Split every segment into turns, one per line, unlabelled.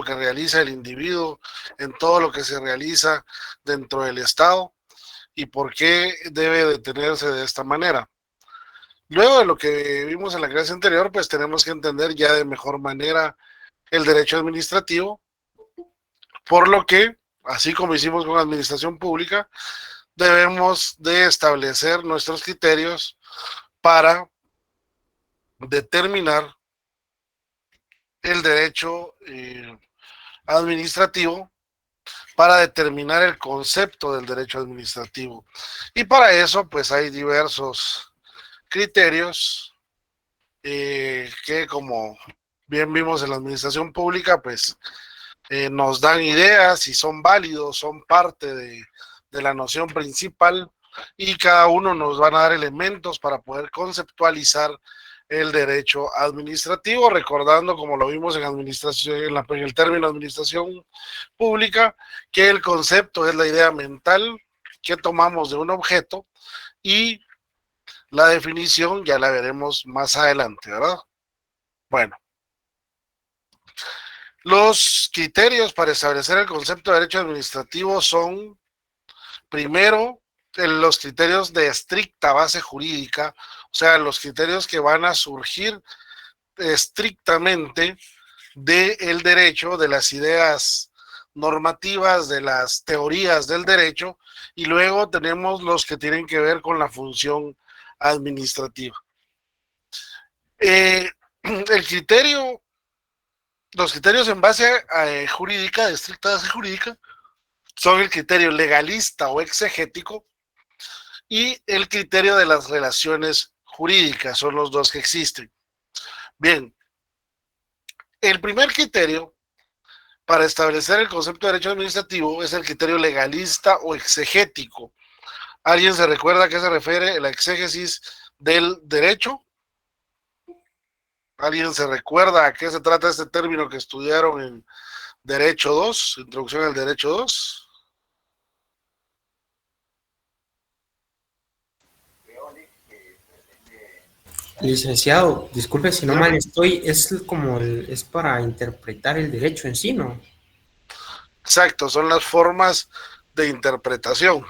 que realiza el individuo, en todo lo que se realiza dentro del Estado y por qué debe detenerse de esta manera. Luego de lo que vimos en la clase anterior, pues tenemos que entender ya de mejor manera el derecho administrativo, por lo que, así como hicimos con administración pública, debemos de establecer nuestros criterios para determinar el derecho administrativo, para determinar el concepto del derecho administrativo. Y para eso, pues hay diversos criterios que, como bien vimos en la administración pública, pues nos dan ideas y son válidos, son parte de la noción principal, y cada uno nos van a dar elementos para poder conceptualizar el derecho administrativo, recordando, como lo vimos en administración, en el término administración pública, que el concepto es la idea mental que tomamos de un objeto, y la definición ya la veremos más adelante, ¿verdad? Bueno, los criterios para establecer el concepto de derecho administrativo son, primero, los criterios de estricta base jurídica, o sea, los criterios que van a surgir estrictamente del derecho, de las ideas normativas, de las teorías del derecho, y luego tenemos los que tienen que ver con la función administrativa. El criterio, los criterios en base jurídica, de estricta base jurídica, son el criterio legalista o exegético y el criterio de las relaciones jurídicas, son los dos que existen. Bien, el primer criterio para establecer el concepto de derecho administrativo es el criterio legalista o exegético. ¿Alguien se recuerda a qué se refiere la exégesis del derecho? ¿Alguien se recuerda a qué se trata este término que estudiaron en Derecho 2, Introducción al Derecho 2?
Licenciado, disculpe si no mal estoy, es como es para interpretar el derecho en sí, ¿no?
Exacto, son las formas de interpretación,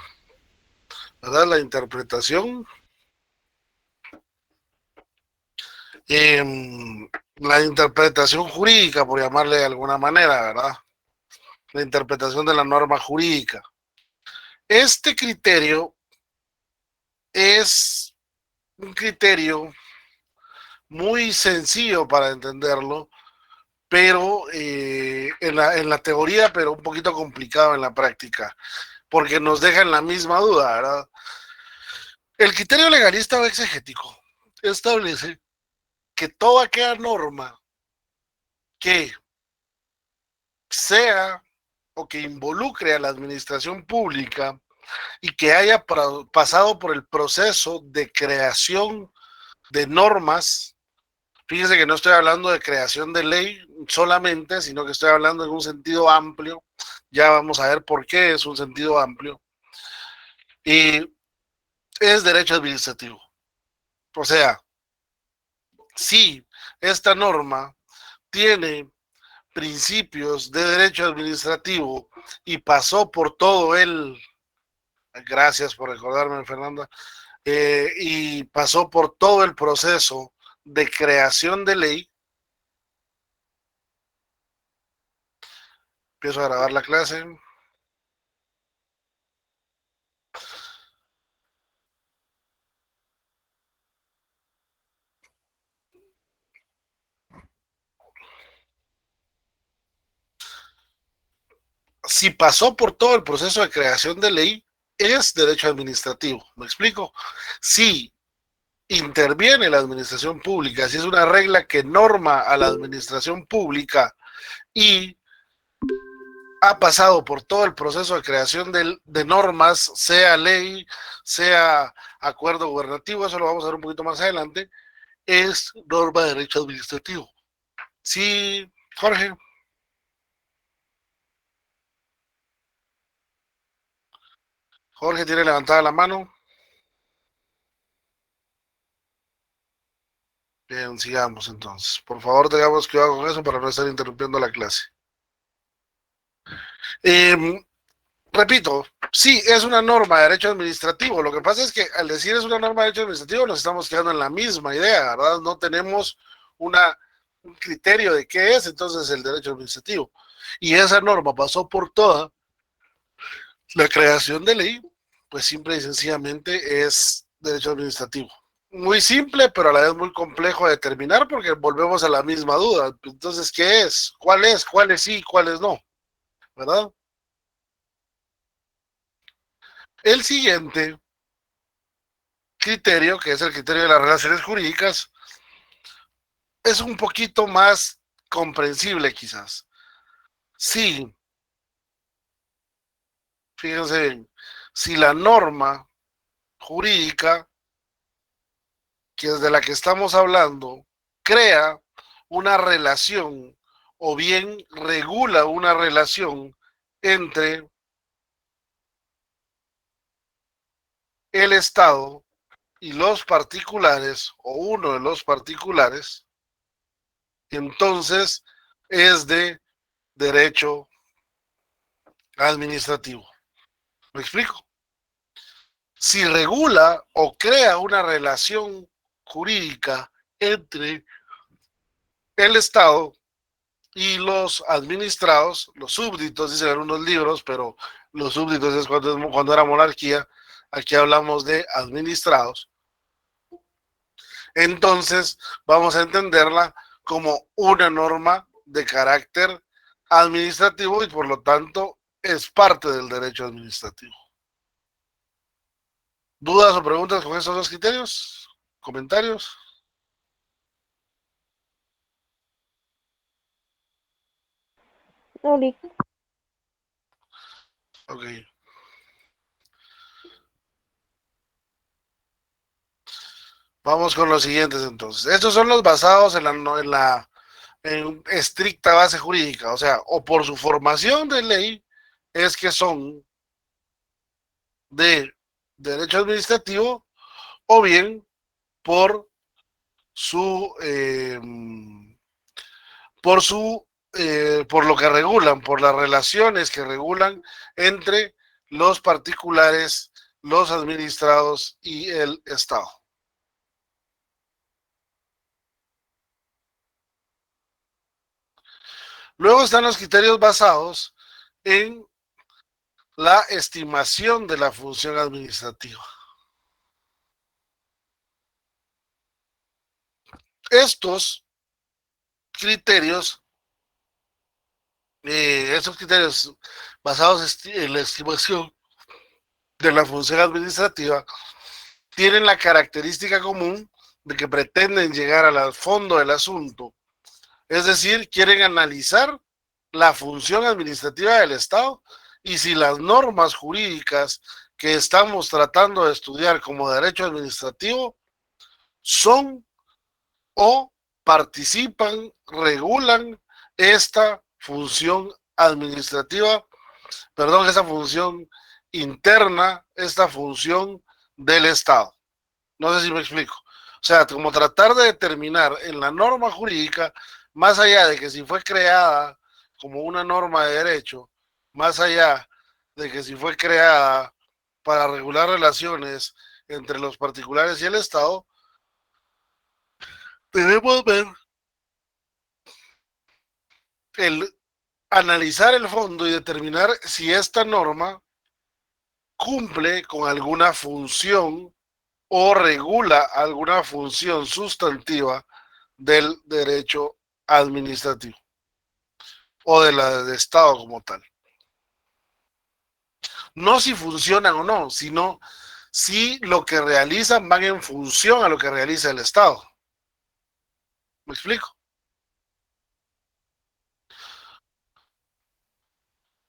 ¿verdad? La interpretación, eh, la interpretación jurídica, por llamarle de alguna manera, ¿verdad? La interpretación de la norma jurídica. Este criterio es un criterio muy sencillo para entenderlo, pero en la teoría, pero un poquito complicado en la práctica, porque nos deja en la misma duda, ¿verdad? El criterio legalista o exegético establece que toda aquella norma que sea o que involucre a la administración pública y que haya pasado por el proceso de creación de normas. Fíjense que no estoy hablando de creación de ley solamente, sino que estoy hablando en un sentido amplio. Ya vamos a ver por qué es un sentido amplio. Y es derecho administrativo. O sea, si esta norma tiene principios de derecho administrativo y pasó por todo el, gracias por recordarme, Fernanda, y pasó por todo el proceso de creación de ley. Empiezo a grabar la clase. Si pasó por todo el proceso de creación de ley, es derecho administrativo. ¿Me explico? Si interviene la administración pública, si es una regla que norma a la administración pública y ha pasado por todo el proceso de creación de normas, sea ley, sea acuerdo gubernativo, eso lo vamos a ver un poquito más adelante, es norma de derecho administrativo. Sí, Jorge. Jorge tiene levantada la mano. Bien, sigamos entonces. Por favor, tengamos cuidado con eso para no estar interrumpiendo la clase. Repito, sí, es una norma de derecho administrativo. Lo que pasa es que al decir es una norma de derecho administrativo nos estamos quedando en la misma idea, ¿verdad? No tenemos un criterio de qué es entonces el derecho administrativo. Y esa norma pasó por toda la creación de ley, pues simple y sencillamente es derecho administrativo. Muy simple, pero a la vez muy complejo de determinar porque volvemos a la misma duda. Entonces, ¿qué es? ¿Cuál es? ¿Cuáles sí? ¿Cuáles no? ¿Verdad? El siguiente criterio, que es el criterio de las relaciones jurídicas, es un poquito más comprensible quizás. Sí, fíjense bien, si la norma jurídica, que es de la que estamos hablando, crea una relación o bien regula una relación entre el Estado y los particulares o uno de los particulares, entonces es de derecho administrativo. ¿Me explico? Si regula o crea una relación jurídica entre el Estado y los administrados, los súbditos, dicen en unos libros, pero los súbditos es cuando era monarquía, aquí hablamos de administrados, entonces vamos a entenderla como una norma de carácter administrativo y por lo tanto es parte del derecho administrativo. ¿Dudas o preguntas con estos dos criterios? ¿Comentarios?
No, listo.
Ok. Vamos con los siguientes entonces. Estos son los basados en estricta base jurídica, o sea, o por su formación de ley es que son de derecho administrativo o bien por su por lo que regulan, por las relaciones que regulan entre los particulares, los administrados y el Estado. Luego están los criterios basados en la estimación de la función administrativa. Estos criterios, basados en la estimación de la función administrativa, tienen la característica común de que pretenden llegar al fondo del asunto. Es decir, quieren analizar la función administrativa del Estado y si las normas jurídicas que estamos tratando de estudiar como derecho administrativo son o participan, regulan esta función administrativa, perdón, esta función interna, esta función del Estado. No sé si me explico. O sea, como tratar de determinar en la norma jurídica, más allá de que si fue creada como una norma de derecho, más allá de que si fue creada para regular relaciones entre los particulares y el Estado, debemos ver el analizar el fondo y determinar si esta norma cumple con alguna función o regula alguna función sustantiva del derecho administrativo o de la de Estado como tal. No si funcionan o no, sino si lo que realizan van en función a lo que realiza el Estado. ¿Me explico?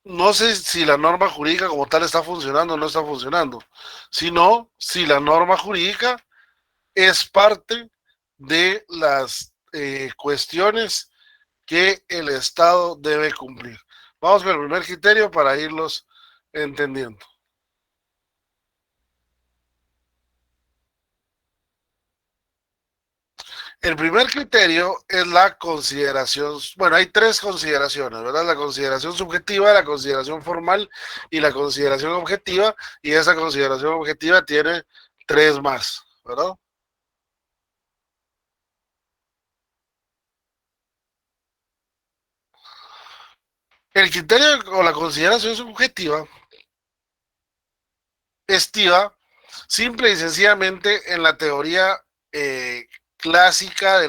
No sé si la norma jurídica como tal está funcionando o no está funcionando, sino si la norma jurídica es parte de las cuestiones que el Estado debe cumplir. Vamos con el primer criterio para irlos entendiendo. El primer criterio es la consideración, bueno, hay tres consideraciones, ¿verdad? La consideración subjetiva, la consideración formal y la consideración objetiva, y esa consideración objetiva tiene tres más, ¿verdad? El criterio o la consideración subjetiva estiva simple y sencillamente en la teoría clásica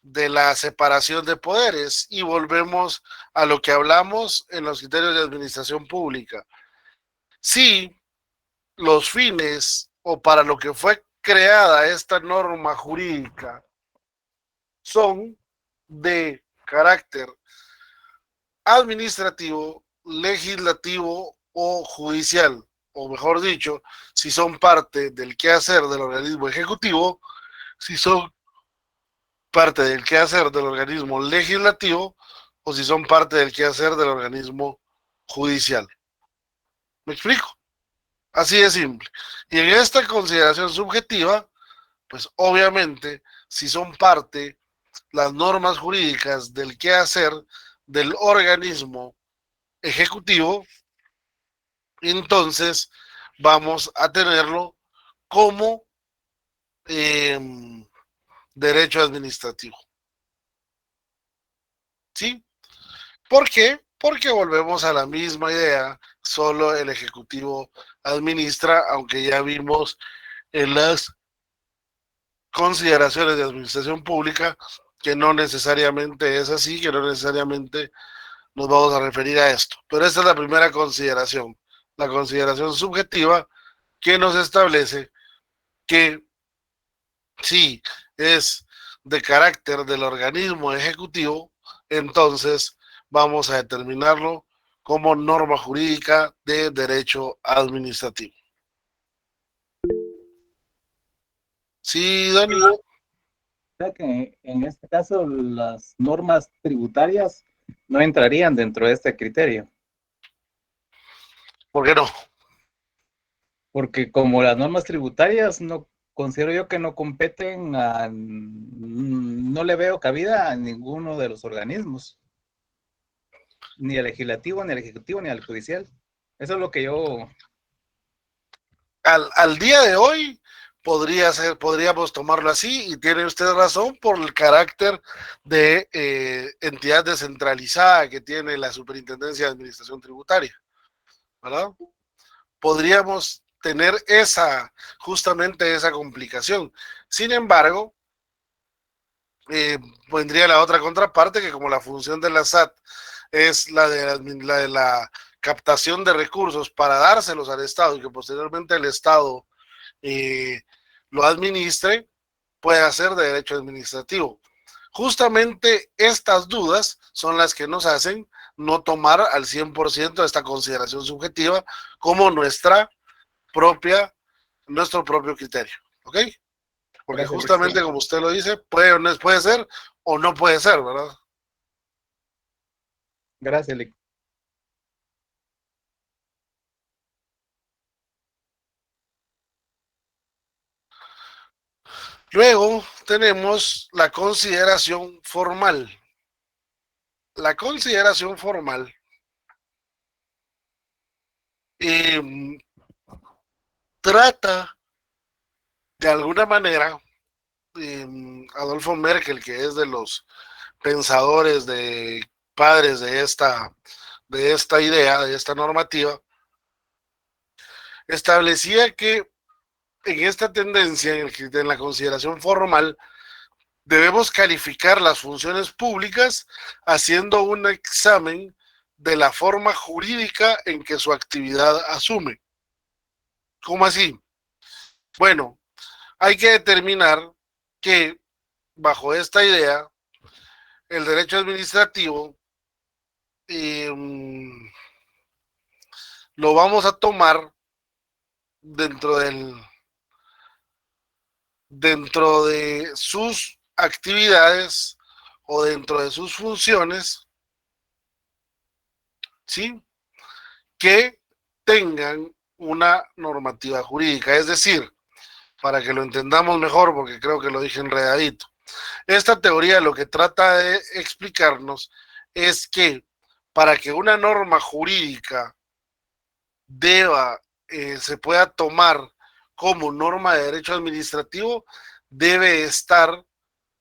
de la separación de poderes, y volvemos a lo que hablamos en los criterios de administración pública. Si los fines o para lo que fue creada esta norma jurídica son de carácter administrativo, legislativo o judicial, o mejor dicho, si son parte del quehacer del organismo ejecutivo, si son parte del quehacer del organismo legislativo o si son parte del quehacer del organismo judicial. ¿Me explico? Así de simple. Y en esta consideración subjetiva, pues obviamente, si son parte las normas jurídicas del quehacer del organismo ejecutivo, entonces vamos a tenerlo como eh, derecho administrativo. ¿Sí? ¿Por qué? Porque volvemos a la misma idea, solo el Ejecutivo administra, aunque ya vimos en las consideraciones de administración pública que no necesariamente es así, que no necesariamente nos vamos a referir a esto. Pero esta es la primera consideración, la consideración subjetiva que nos establece que si es de carácter del organismo ejecutivo, entonces vamos a determinarlo como norma jurídica de derecho administrativo. Sí, Dani.
O sea que en este caso las normas tributarias no entrarían dentro de este criterio.
¿Por qué no?
Porque como las normas tributarias no considero yo que no competen a, no le veo cabida a ninguno de los organismos, ni al legislativo, ni al ejecutivo, ni al judicial. Eso es lo que yo...
Al día de hoy podríamos tomarlo así, y tiene usted razón por el carácter de entidad descentralizada que tiene la Superintendencia de Administración Tributaria, ¿verdad? Podríamos tener justamente esa complicación. Sin embargo, vendría la otra contraparte, que como la función de la SAT es la de la captación de recursos para dárselos al Estado y que posteriormente el Estado lo administre, puede hacer de derecho administrativo. Justamente estas dudas son las que nos hacen no tomar al 100% esta consideración subjetiva como nuestro propio criterio, ¿ok? Porque
Gracias,
justamente como usted lo dice, puede ser o no puede ser, ¿verdad?
Gracias, Lic.
Luego tenemos la consideración formal. La consideración formal trata de alguna manera, Adolfo Merkel, que es de los pensadores padres de esta idea, de esta normativa, establecía que en esta tendencia, en la consideración formal, debemos calificar las funciones públicas haciendo un examen de la forma jurídica en que su actividad asume. ¿Cómo así? Bueno, hay que determinar que bajo esta idea, el derecho administrativo eh, lo vamos a tomar dentro de sus actividades o dentro de sus funciones, ¿sí? Que tengan una normativa jurídica. Es decir, para que lo entendamos mejor, porque creo que lo dije enredadito. Esta teoría lo que trata de explicarnos es que para que una norma jurídica se pueda tomar como norma de derecho administrativo, debe estar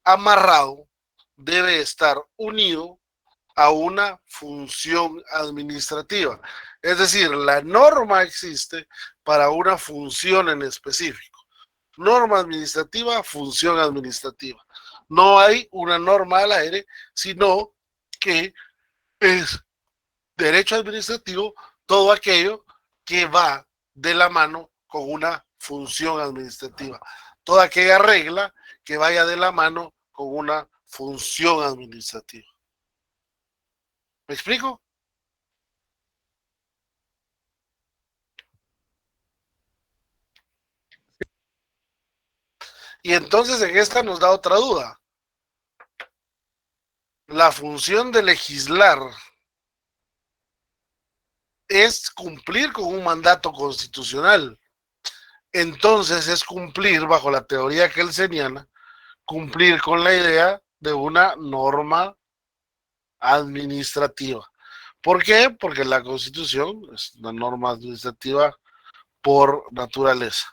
amarrado, debe estar unido a una función administrativa. Es decir, la norma existe para una función en específico. Norma administrativa, función administrativa. No hay una norma al aire, sino que es derecho administrativo todo aquello que va de la mano con una función administrativa. Toda aquella regla que vaya de la mano con una función administrativa. ¿Me explico? Y entonces en esta nos da otra duda. La función de legislar es cumplir con un mandato constitucional. Entonces es cumplir, bajo la teoría kelseniana, cumplir con la idea de una norma administrativa. ¿Por qué? Porque la Constitución es una norma administrativa por naturaleza.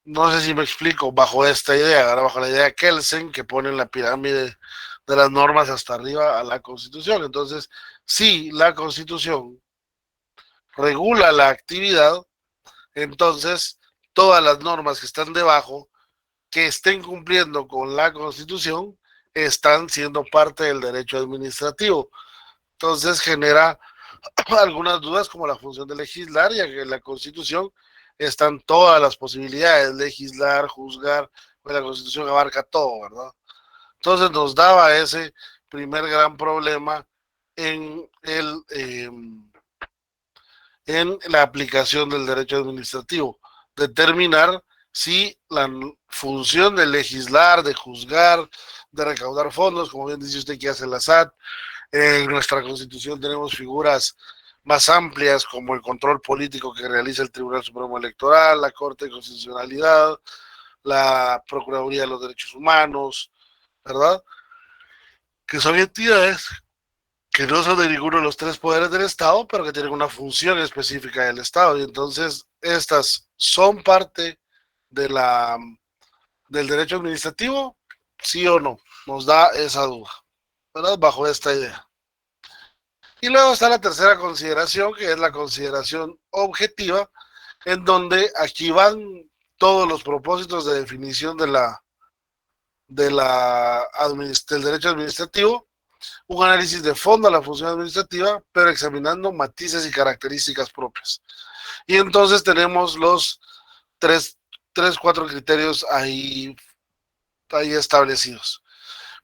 No sé si me explico bajo esta idea, ahora bajo la idea de Kelsen, que pone en la pirámide de las normas hasta arriba a la Constitución. Entonces, si la Constitución regula la actividad, entonces todas las normas que están debajo, que estén cumpliendo con la Constitución, están siendo parte del derecho administrativo. Entonces genera algunas dudas como la función de legislar, ya que en la Constitución están todas las posibilidades, legislar, juzgar, pues la Constitución abarca todo, ¿verdad? Entonces nos daba ese primer gran problema en en la aplicación del derecho administrativo, determinar si la función de legislar, de juzgar, de recaudar fondos, como bien dice usted que hace la SAT, en nuestra Constitución tenemos figuras más amplias como el control político que realiza el Tribunal Supremo Electoral, la Corte de Constitucionalidad, la Procuraduría de los Derechos Humanos, ¿verdad? Que son entidades que no son de ninguno de los tres poderes del Estado, pero que tienen una función específica del Estado. Y entonces estas son parte de del derecho administrativo, sí o no. Nos da esa duda, ¿verdad? Bajo esta idea. Y luego está la tercera consideración, que es la consideración objetiva, en donde aquí van todos los propósitos de definición del derecho administrativo, un análisis de fondo a la función administrativa, pero examinando matices y características propias. Y entonces tenemos los cuatro criterios ahí establecidos.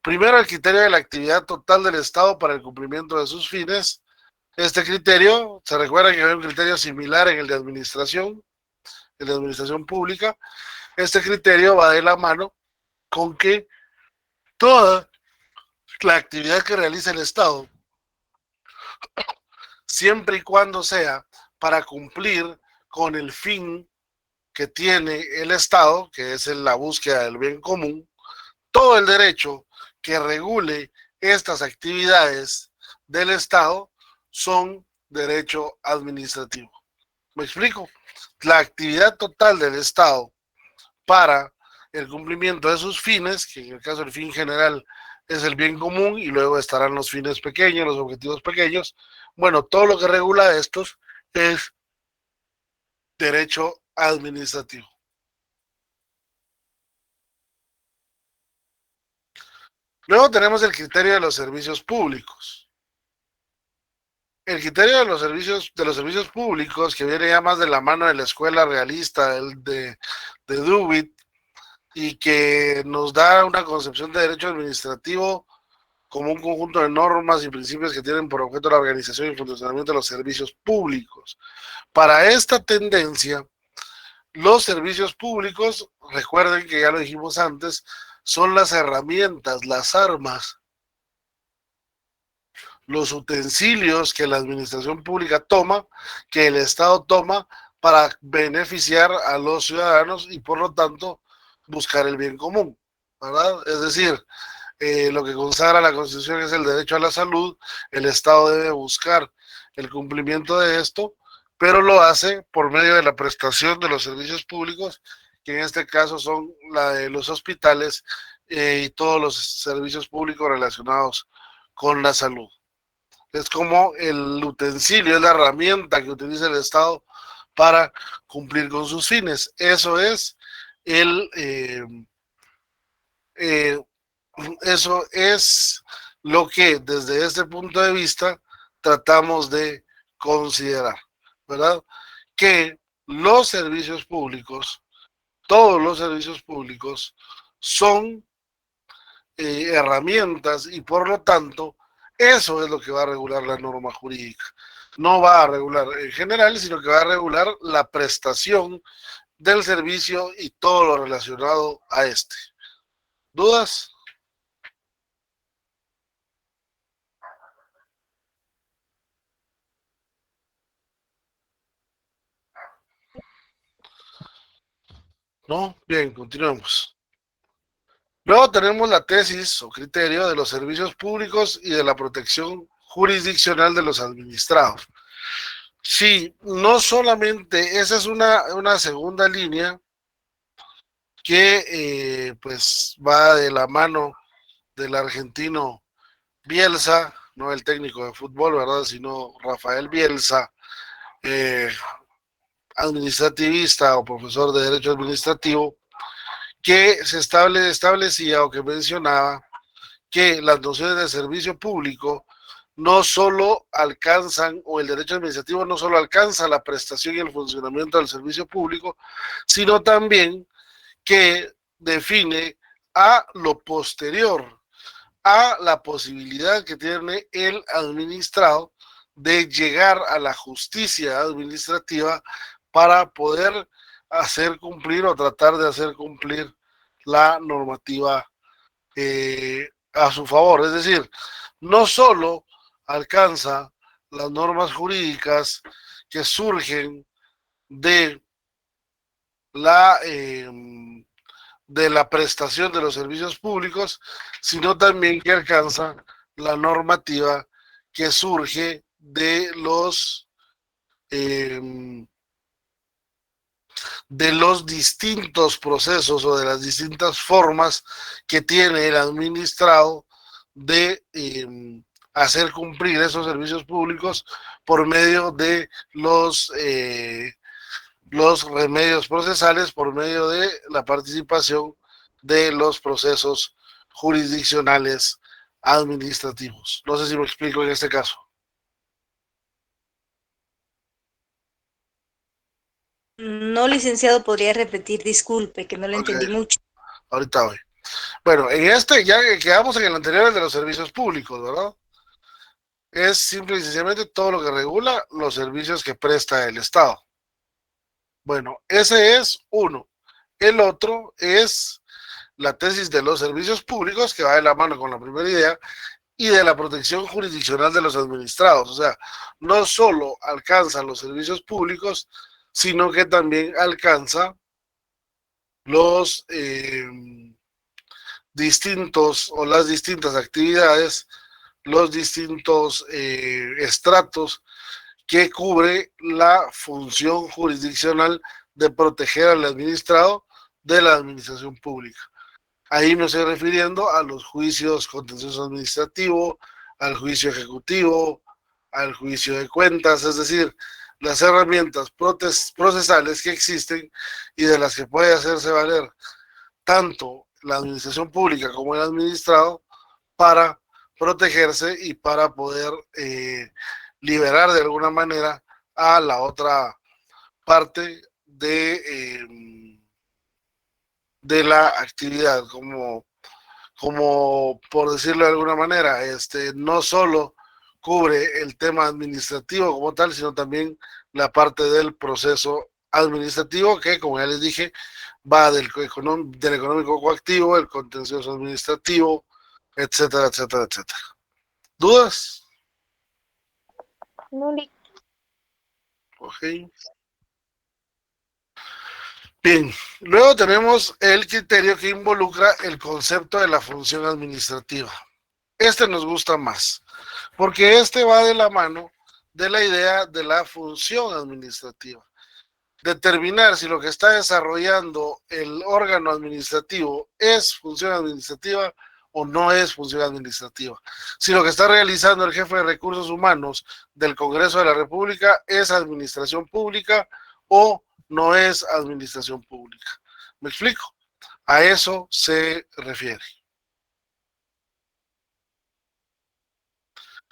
Primero, el criterio de la actividad total del Estado para el cumplimiento de sus fines. Este criterio, se recuerda que hay un criterio similar en el de administración pública. Este criterio va de la mano con que toda la actividad que realiza el Estado, siempre y cuando sea para cumplir con el fin que tiene el Estado, que es la búsqueda del bien común, todo el derecho que regule estas actividades del Estado son derecho administrativo. ¿Me explico? La actividad total del Estado para el cumplimiento de sus fines, que en el caso del fin general es el bien común, y luego estarán los fines pequeños, los objetivos pequeños. Bueno, todo lo que regula estos es derecho administrativo. Luego tenemos el criterio de los servicios públicos. El criterio de los servicios públicos, que viene ya más de la mano de la escuela realista de Dewitt, y que nos da una concepción de derecho administrativo como un conjunto de normas y principios que tienen por objeto la organización y funcionamiento de los servicios públicos. Para esta tendencia, los servicios públicos, recuerden que ya lo dijimos antes, son las herramientas, las armas, los utensilios que la administración pública toma, que el Estado toma para beneficiar a los ciudadanos y por lo tanto buscar el bien común, ¿verdad? Es decir, lo que consagra la Constitución es el derecho a la salud, el Estado debe buscar el cumplimiento de esto, pero lo hace por medio de la prestación de los servicios públicos, que en este caso son la de los hospitales y todos los servicios públicos relacionados con la salud. Es como el utensilio, es la herramienta que utiliza el Estado para cumplir con sus fines. Eso es el eh, eso es lo que desde este punto de vista tratamos de considerar, ¿verdad? Que los servicios públicos, todos los servicios públicos son herramientas y por lo tanto eso es lo que va a regular la norma jurídica. No va a regular en general, sino que va a regular la prestación del servicio y todo lo relacionado a este. ¿Dudas? ¿No? Bien, continuemos. Luego tenemos la tesis o criterio de los servicios públicos y de la protección jurisdiccional de los administrados. Sí, no solamente, esa es una segunda línea que pues va de la mano del argentino Bielsa, no el técnico de fútbol, ¿verdad? Sino Rafael Bielsa, eh, administrativista o profesor de Derecho Administrativo, que se establecía o que mencionaba que las nociones de servicio público no solo alcanzan, o el derecho administrativo no solo alcanza la prestación y el funcionamiento del servicio público, sino también que define a lo posterior, a la posibilidad que tiene el administrado de llegar a la justicia administrativa para poder hacer cumplir o tratar de hacer cumplir la normativa a su favor. Es decir, no solo alcanza las normas jurídicas que surgen de la, de la prestación de los servicios públicos, sino también que alcanza la normativa que surge de los distintos procesos o de las distintas formas que tiene el administrado de hacer cumplir esos servicios públicos por medio de los remedios procesales, por medio de la participación de los procesos jurisdiccionales administrativos. No sé si me explico en este caso.
No, licenciado, podría repetir, disculpe, que no lo entendí mucho.
Ahorita voy. Bueno, en este ya quedamos en el anterior, el de los servicios públicos, ¿verdad? Es simple y sencillamente todo lo que regula los servicios que presta el Estado. Bueno, ese es uno. El otro es la tesis de los servicios públicos, que va de la mano con la primera idea, y de la protección jurisdiccional de los administrados. O sea, no solo alcanza los servicios públicos, sino que también alcanza los distintos o las distintas actividades, los distintos estratos que cubre la función jurisdiccional de proteger al administrado de la administración pública. Ahí me estoy refiriendo a los juicios contencioso administrativo, al juicio ejecutivo, al juicio de cuentas, es decir, las herramientas procesales que existen y de las que puede hacerse valer tanto la administración pública como el administrado para protegerse y para poder liberar de alguna manera a la otra parte de la actividad, como por decirlo de alguna manera, no solo cubre el tema administrativo como tal, sino también la parte del proceso administrativo que, como ya les dije, va del económico coactivo, el contencioso administrativo, etcétera, etcétera, etcétera. ¿Dudas?
No,
Ok. Bien, luego tenemos el criterio que involucra el concepto de la función administrativa. Este nos gusta más, porque este va de la mano de la idea de la función administrativa. Determinar si lo que está desarrollando el órgano administrativo es función administrativa o no es función administrativa. Si lo que está realizando el jefe de recursos humanos del Congreso de la República es administración pública o no es administración pública. ¿Me explico? A eso se refiere.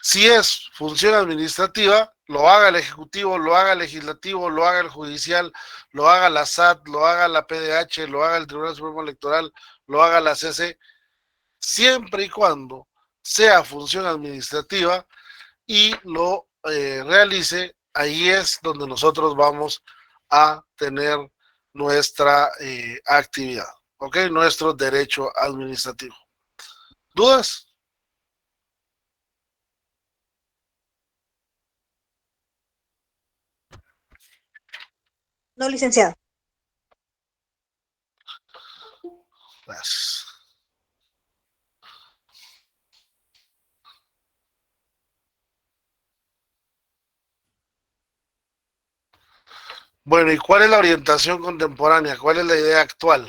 Si es función administrativa, lo haga el Ejecutivo, lo haga el Legislativo, lo haga el Judicial, lo haga la SAT, lo haga la PDH, lo haga el Tribunal Supremo Electoral, lo haga la CC, siempre y cuando sea función administrativa y lo realice, ahí es donde nosotros vamos a tener nuestra actividad, ¿ok? Nuestro derecho administrativo. ¿Dudas?
No, licenciado.
Gracias. Bueno, ¿y cuál es la orientación contemporánea? ¿Cuál es la idea actual?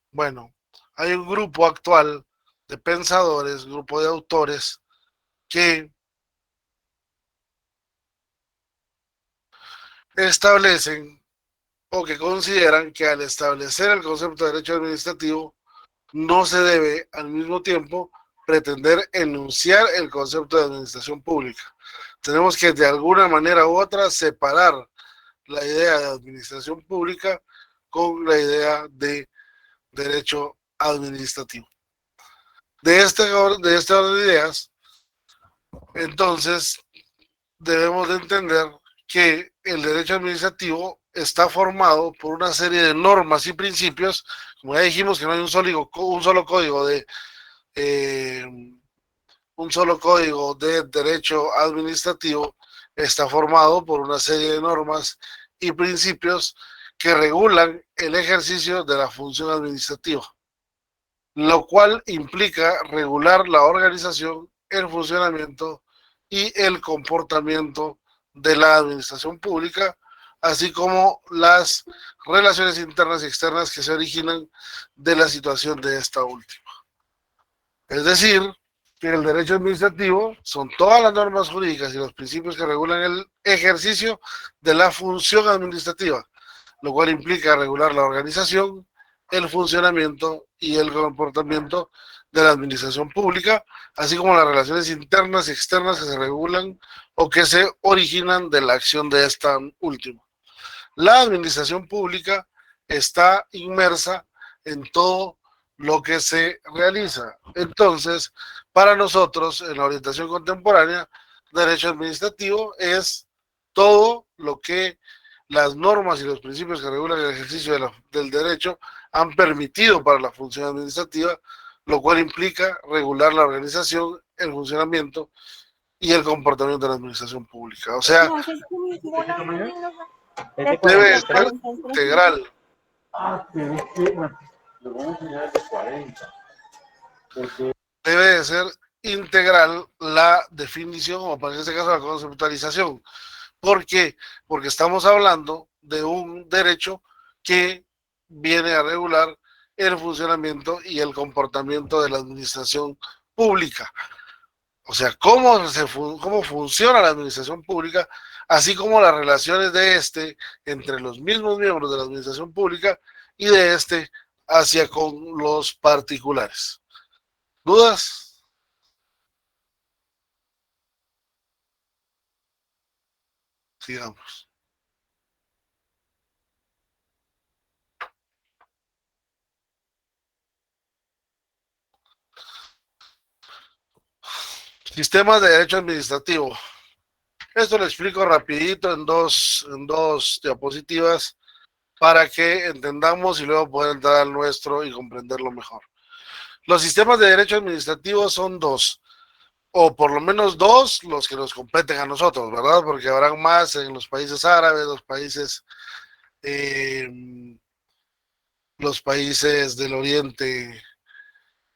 Bueno, hay un grupo actual de pensadores, grupo de autores que establecen o que consideran que al establecer el concepto de derecho administrativo no se debe al mismo tiempo pretender enunciar el concepto de administración pública. Tenemos que de alguna manera u otra separar la idea de administración pública con la idea de derecho administrativo. De este orden de ideas, entonces debemos de entender que el derecho administrativo está formado por una serie de normas y principios, como ya dijimos que no hay un solo código de derecho administrativo, está formado por una serie de normas y principios que regulan el ejercicio de la función administrativa, lo cual implica regular la organización, el funcionamiento y el comportamiento de la administración pública, así como las relaciones internas y externas que se originan de la situación de esta última. Es decir, que el derecho administrativo son todas las normas jurídicas y los principios que regulan el ejercicio de la función administrativa, lo cual implica regular la organización, el funcionamiento y el comportamiento de la administración pública, así como las relaciones internas y externas que se regulan o que se originan de la acción de esta última. La administración pública está inmersa en todo lo que se realiza. Entonces, para nosotros, en la orientación contemporánea, derecho administrativo es todo lo que las normas y los principios que regulan el ejercicio del derecho han permitido para la función administrativa, lo cual implica regular la organización, el funcionamiento y el comportamiento de la administración pública. O sea, debe ser integral. Debe de ser integral la definición, o para este caso la conceptualización. ¿Por qué? Porque estamos hablando de un derecho que viene a regular el funcionamiento y el comportamiento de la administración pública. O sea, cómo funciona la administración pública, así como las relaciones de entre los mismos miembros de la administración pública y de hacia con los particulares. ¿Dudas? Sigamos. Sistemas de derecho administrativo. Esto lo explico rapidito en dos diapositivas para que entendamos y luego poder entrar al nuestro y comprenderlo mejor. Los sistemas de derecho administrativo son dos, o por lo menos dos los que nos competen a nosotros, ¿verdad? Porque habrán más en los países árabes, los países los países del Oriente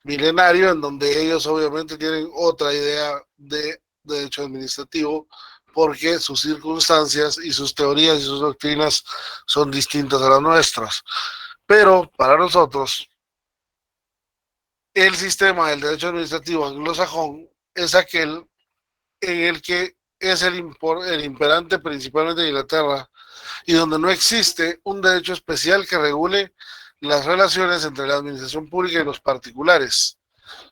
milenario, en donde ellos obviamente tienen otra idea de derecho administrativo, porque sus circunstancias y sus teorías y sus doctrinas son distintas a las nuestras. Pero para nosotros, el sistema del derecho administrativo anglosajón es aquel en el que es el imperante principalmente de Inglaterra y donde no existe un derecho especial que regule las relaciones entre la administración pública y los particulares.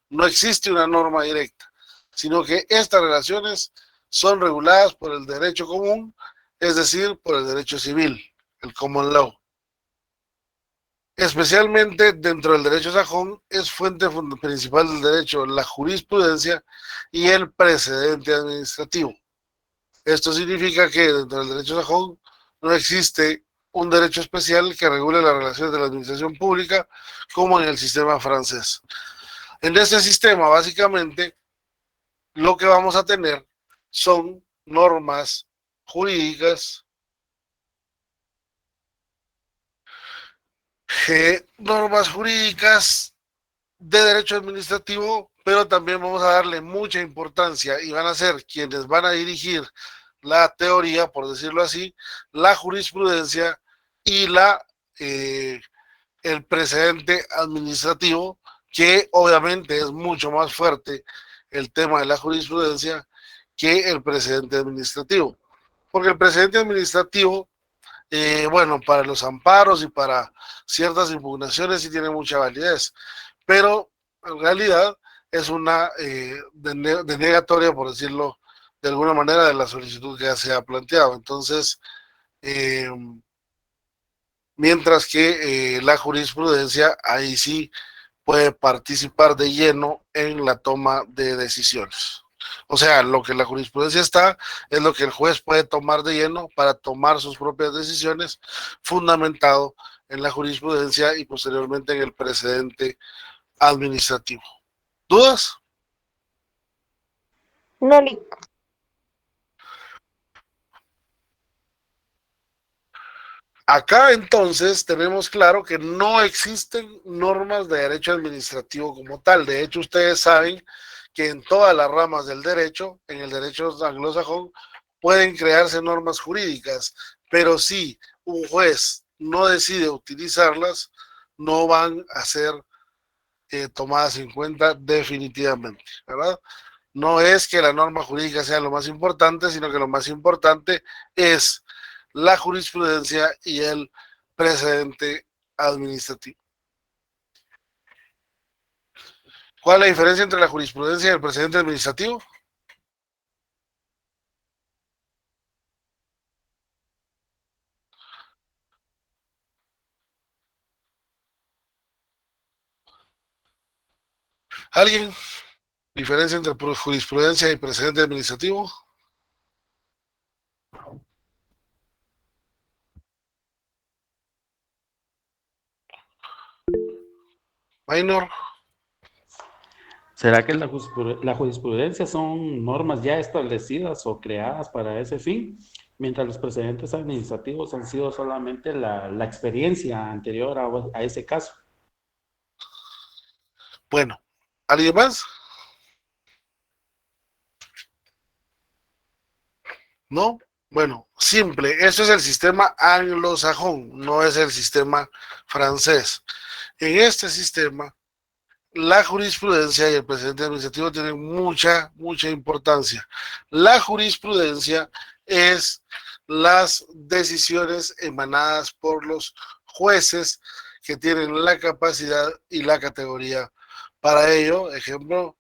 No existe una norma directa, sino que estas relaciones son reguladas por el derecho común, es decir, por el derecho civil, el common law. Especialmente dentro del derecho sajón, es fuente principal del derecho la jurisprudencia y el precedente administrativo. Esto significa que dentro del derecho sajón no existe un derecho especial que regule las relaciones de la administración pública como en el sistema francés. En este sistema, básicamente, lo que vamos a tener son normas jurídicas, de derecho administrativo, pero también vamos a darle mucha importancia y van a ser quienes van a dirigir la teoría, por decirlo así, la jurisprudencia y el precedente administrativo, que obviamente es mucho más fuerte el tema de la jurisprudencia que el precedente administrativo. Porque el precedente administrativo, bueno, para los amparos y para ciertas impugnaciones sí tiene mucha validez, pero en realidad es una denegatoria, por decirlo de alguna manera, de la solicitud que ya se ha planteado. Entonces, mientras que la jurisprudencia ahí sí puede participar de lleno en la toma de decisiones. O sea, lo que la jurisprudencia está es lo que el juez puede tomar de lleno para tomar sus propias decisiones, fundamentado en la jurisprudencia y posteriormente en el precedente administrativo. ¿Dudas?
No, Lick.
Acá entonces tenemos claro que no existen normas de derecho administrativo como tal. De hecho, ustedes saben que en todas las ramas del derecho, en el derecho anglosajón, pueden crearse normas jurídicas, pero si un juez no decide utilizarlas, no van a ser tomadas en cuenta definitivamente, ¿verdad? No es que la norma jurídica sea lo más importante, sino que lo más importante es la jurisprudencia y el precedente administrativo. ¿Cuál es la diferencia entre la jurisprudencia y el precedente administrativo? ¿Alguien? ¿Diferencia entre jurisprudencia y precedente administrativo? Minor.
¿Será que la jurisprudencia son normas ya establecidas o creadas para ese fin, mientras los precedentes administrativos han sido solamente la experiencia anterior a ese caso?
Bueno, ¿alguien más? ¿No? Bueno, simple. Eso es el sistema anglosajón, no es el sistema francés. En este sistema, la jurisprudencia y el precedente administrativo tienen mucha importancia. La jurisprudencia es las decisiones emanadas por los jueces que tienen la capacidad y la categoría para ello. Ejemplo,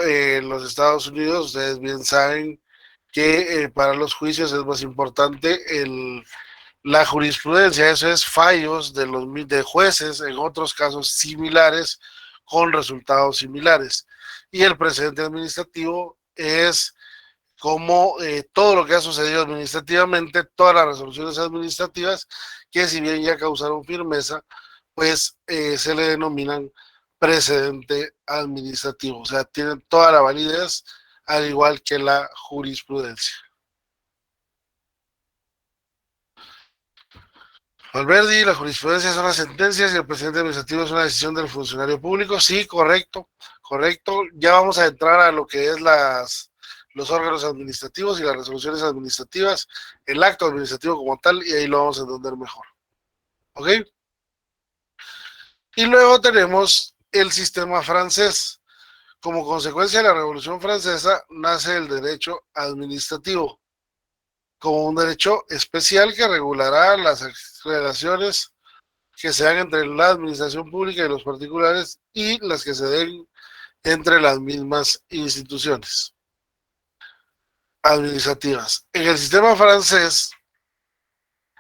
en los Estados Unidos, ustedes bien saben que para los juicios es más importante la jurisprudencia, eso es fallos de jueces en otros casos similares con resultados similares. Y el precedente administrativo es como todo lo que ha sucedido administrativamente, todas las resoluciones administrativas que si bien ya causaron firmeza, pues se le denominan precedente administrativo, o sea, tienen toda la validez al igual que la jurisprudencia. Valverdi, la jurisprudencia son las sentencias y el presidente administrativo es una decisión del funcionario público. Sí, correcto, correcto. Ya vamos a entrar a lo que es los órganos administrativos y las resoluciones administrativas, el acto administrativo como tal, y ahí lo vamos a entender mejor. ¿Ok? Y luego tenemos el sistema francés. Como consecuencia de la Revolución Francesa, nace el derecho administrativo como un derecho especial que regulará las relaciones que se dan entre la administración pública y los particulares y las que se den entre las mismas instituciones administrativas. En el sistema francés,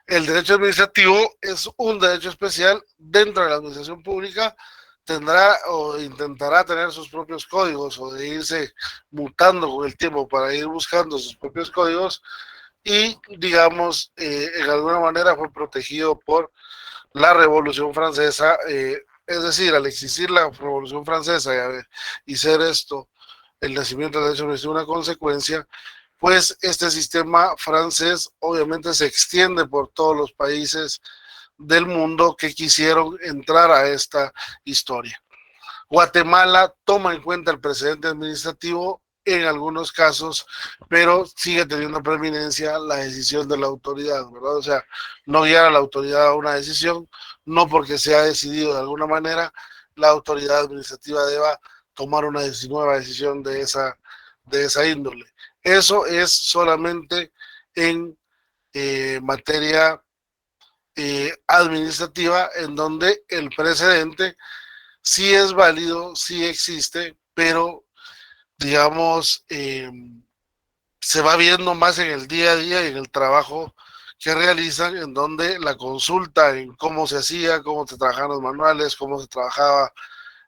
el derecho administrativo es un derecho especial dentro de la administración pública. Tendrá o intentará tener sus propios códigos o de irse mutando con el tiempo para ir buscando sus propios códigos y, digamos, en alguna manera fue protegido por la Revolución Francesa, es decir, al existir la Revolución Francesa y ser esto el nacimiento del derecho administrativo una consecuencia, pues este sistema francés obviamente se extiende por todos los países del mundo que quisieron entrar a esta historia. Guatemala toma en cuenta el precedente administrativo en algunos casos, pero sigue teniendo preeminencia la decisión de la autoridad, ¿verdad? O sea, no guiar a la autoridad a una decisión, no porque se ha decidido de alguna manera, la autoridad administrativa deba tomar una nueva decisión de esa índole. Eso es solamente en materia administrativa, en donde el precedente sí es válido, sí existe, pero digamos, se va viendo más en el día a día y en el trabajo que realizan, en donde la consulta en cómo se hacía, cómo se trabajaban los manuales, cómo se trabajaba,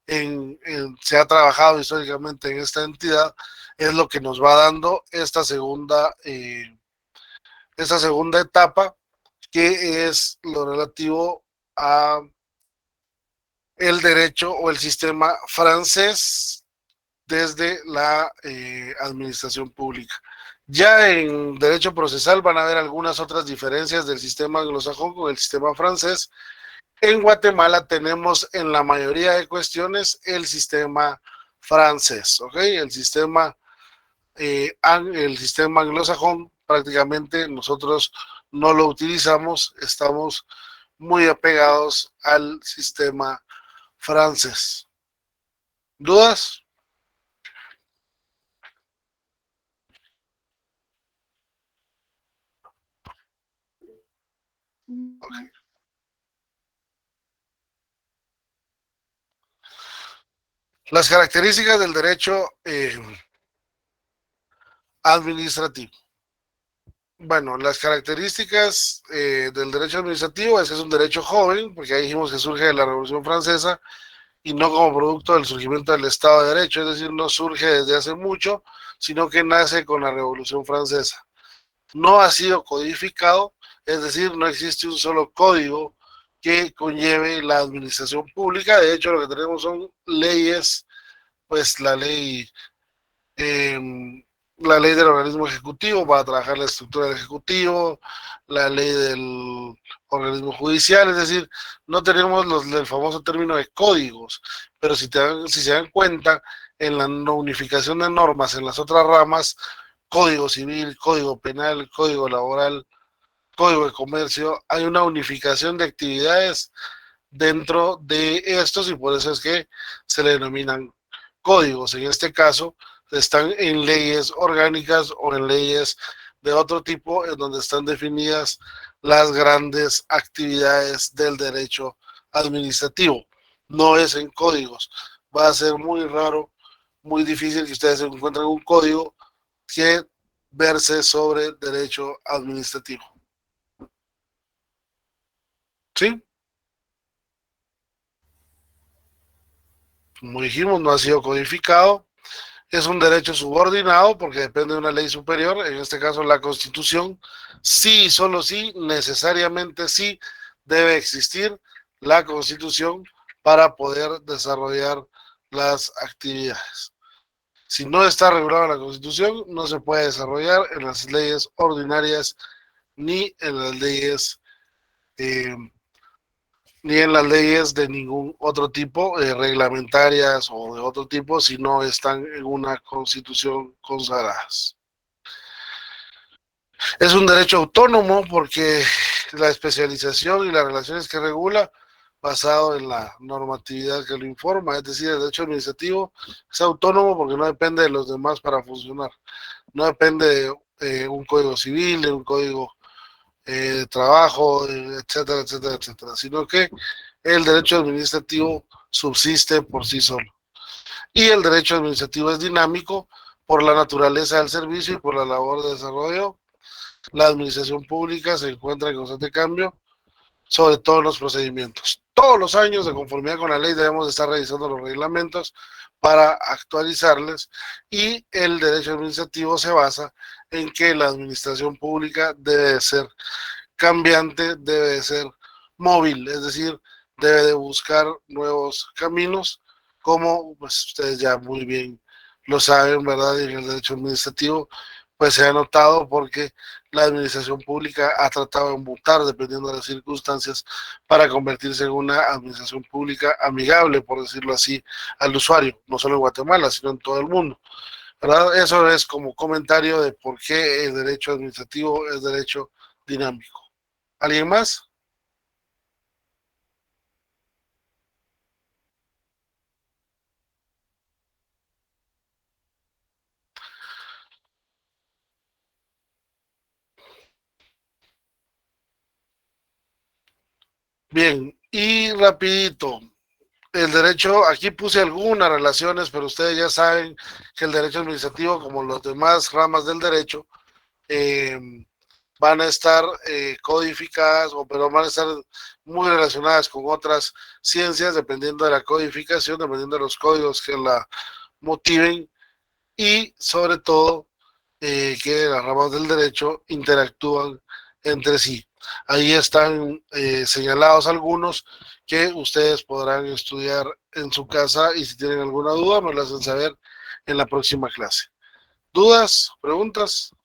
se ha trabajado históricamente en esta entidad, es lo que nos va dando esta segunda etapa, que es lo relativo a el derecho o el sistema francés desde la administración pública. Ya en derecho procesal van a haber algunas otras diferencias del sistema anglosajón con el sistema francés. En Guatemala tenemos en la mayoría de cuestiones el sistema francés, ¿ok? El sistema anglosajón prácticamente nosotros no lo utilizamos, estamos muy apegados al sistema francés. ¿Dudas? Okay. Las características del derecho administrativo. Bueno, las características del derecho administrativo es que es un derecho joven, porque ahí dijimos que surge de la Revolución Francesa y no como producto del surgimiento del Estado de Derecho, es decir, no surge desde hace mucho, sino que nace con la Revolución Francesa. No ha sido codificado, es decir, no existe un solo código que conlleve la administración pública. De hecho, lo que tenemos son leyes, pues la ley del organismo ejecutivo para trabajar la estructura del ejecutivo, la ley del organismo judicial, es decir, no tenemos el famoso término de códigos, pero si se dan cuenta, en la unificación de normas en las otras ramas, código civil, código penal, código laboral, código de comercio, hay una unificación de actividades dentro de estos y por eso es que se le denominan códigos. En este caso, están en leyes orgánicas o en leyes de otro tipo, en donde están definidas las grandes actividades del derecho administrativo. No es en códigos. Va a ser muy raro, muy difícil que ustedes encuentren un código que verse sobre derecho administrativo. ¿Sí? Como dijimos, no ha sido codificado. Es un derecho subordinado porque depende de una ley superior, en este caso la Constitución. Sí, solo sí, necesariamente sí, debe existir la Constitución para poder desarrollar las actividades. Si no está regulada la Constitución, no se puede desarrollar en las leyes ordinarias ni en las leyes ni en las leyes de ningún otro tipo, reglamentarias o de otro tipo, si no están en una constitución consagradas. Es un derecho autónomo porque la especialización y las relaciones que regula, basado en la normatividad que lo informa, es decir, el derecho administrativo es autónomo porque no depende de los demás para funcionar, no depende de un código civil, de un código de trabajo, etcétera, etcétera, etcétera, sino que el derecho administrativo subsiste por sí solo. Y el derecho administrativo es dinámico por la naturaleza del servicio y por la labor de desarrollo. La administración pública se encuentra en constante cambio, sobre todo en los procedimientos. Todos los años, de conformidad con la ley, debemos estar revisando los reglamentos para actualizarles, y el derecho administrativo se basa en que la administración pública debe de ser cambiante, debe de ser móvil, es decir, debe de buscar nuevos caminos, como pues ustedes ya muy bien lo saben, ¿verdad? Y en el derecho administrativo pues se ha notado porque la administración pública ha tratado de mutar dependiendo de las circunstancias para convertirse en una administración pública amigable, por decirlo así, al usuario, no solo en Guatemala, sino en todo el mundo, ¿verdad? Eso es como comentario de por qué el derecho administrativo es derecho dinámico. ¿Alguien más? Bien, y rapidito, el derecho, aquí puse algunas relaciones, pero ustedes ya saben que el derecho administrativo, como las demás ramas del derecho, eh, van a estar codificadas, pero van a estar muy relacionadas con otras ciencias, dependiendo de la codificación, dependiendo de los códigos que la motiven, y sobre todo que las ramas del derecho interactúan entre sí. Ahí están señalados algunos que ustedes podrán estudiar en su casa, y si tienen alguna duda me lo hacen saber en la próxima clase. ¿Dudas? ¿Preguntas?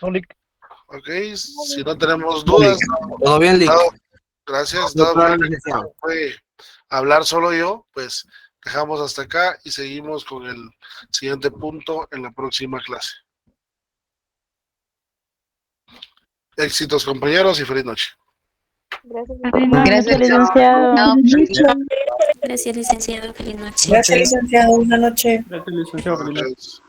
Ok, si no tenemos dudas,
Todo bien, Lick.
gracias.
No, claro, licenciado.
Fue hablar solo yo, pues dejamos hasta acá y seguimos con el siguiente punto en la próxima clase. Éxitos, compañeros, y feliz noche.
Gracias, licenciado.
Gracias, licenciado. Feliz noche.
Gracias, licenciado. Buenas noches.
Gracias, licenciado.
Gracias.